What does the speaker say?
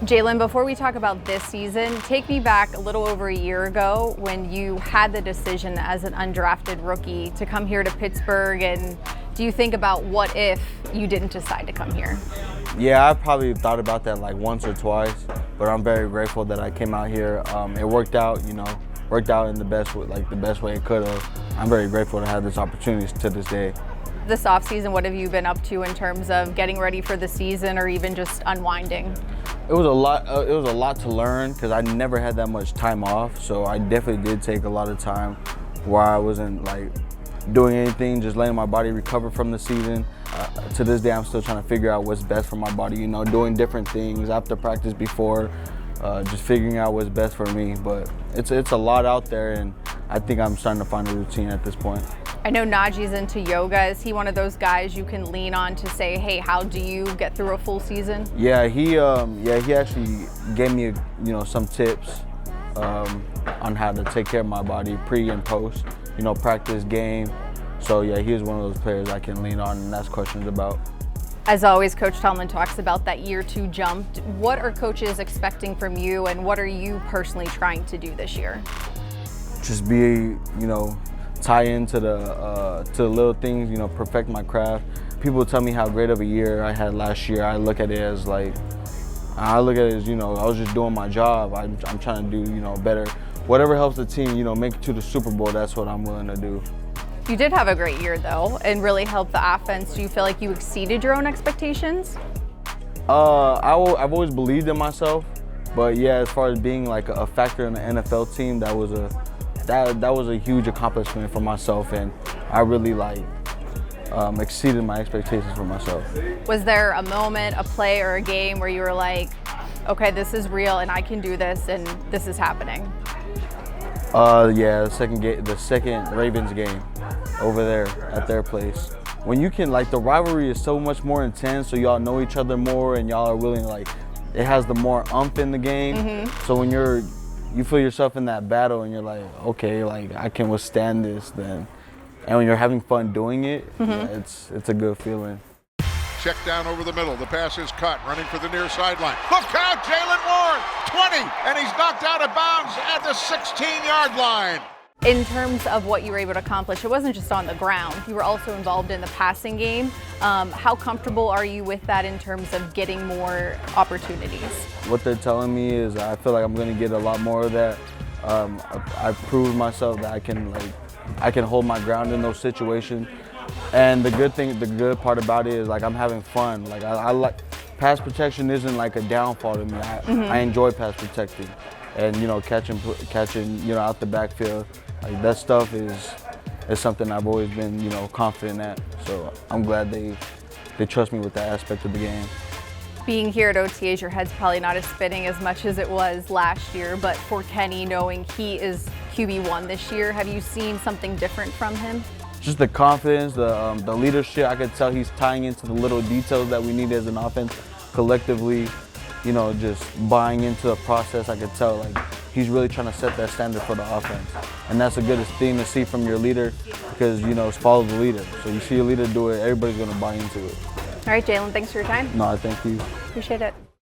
Jaylen, before we talk about this season, take me back a little over a year ago when you had the decision as an undrafted rookie to come here to Pittsburgh, and do you think about what if you didn't decide to come here? Yeah, I probably thought about that like once or twice, but I'm very grateful that I came out here. It worked out, worked out in the best way it could have. I'm very grateful to have this opportunity to this day. This offseason, what have you been up to in terms of getting ready for the season or even just unwinding? It was a lot. It was a lot to learn because I never had that much time off. So I definitely did take a lot of time where I wasn't like doing anything, just letting my body recover from the season. To this day, I'm still trying to figure out what's best for my body. Doing different things after practice, before, just figuring out what's best for me. But it's a lot out there, and I think I'm starting to find a routine at this point. I know Najee's into yoga. Is he one of those guys you can lean on to say, hey, how do you get through a full season? Yeah, he actually gave me, some tips on how to take care of my body pre and post, practice, game. So yeah, he is one of those players I can lean on and ask questions about. As always, Coach Tomlin talks about that year two jump. What are coaches expecting from you, and what are you personally trying to do this year? Just be, tie into the little things, perfect my craft. People tell me how great of a year I had last year. I look at it as I was just doing my job. I'm trying to do, better. Whatever helps the team, make it to the Super Bowl, that's what I'm willing to do. You did have a great year though, and really helped the offense. Do you feel like you exceeded your own expectations? I've always believed in myself, but yeah, as far as being like a factor in the NFL team, that was a huge accomplishment for myself, and I really exceeded my expectations for myself. Was there a moment, a play, or a game where you were like, okay, this is real and I can do this and this is happening? Yeah, the second Ravens game over there at their place. When you can, the rivalry is so much more intense, so y'all know each other more and y'all are willing, it has the more umph in the game. Mm-hmm. So when you feel yourself in that battle and you're like, okay, I can withstand this then. And when you're having fun doing it, mm-hmm. Yeah, it's a good feeling. Check down over the middle. The pass is cut. Running for the near sideline. Look out, Jaylen Warren, 20, and he's knocked out of bounds at the 16-yard line. In terms of what you were able to accomplish, it wasn't just on the ground. You were also involved in the passing game. How comfortable are you with that in terms of getting more opportunities? What they're telling me is I feel like I'm going to get a lot more of that. I've proved myself that I can hold my ground in those situations. And the good part about it is I'm having fun. I like pass protection isn't a downfall to me. I enjoy pass protecting, and catching out the backfield. That stuff is something I've always been confident at. So I'm glad they trust me with that aspect of the game. Being here at OTAs, your head's probably not as spinning as much as it was last year, but for Kenny, knowing he is QB1 this year, have you seen something different from him? Just the confidence, the leadership. I could tell he's tying into the little details that we need as an offense collectively, just buying into the process. I could tell he's really trying to set that standard for the offense. And that's the goodest thing to see from your leader because, it's follow the leader. So you see your leader do it, everybody's going to buy into it. All right, Jaylen, thanks for your time. No, thank you. Appreciate it.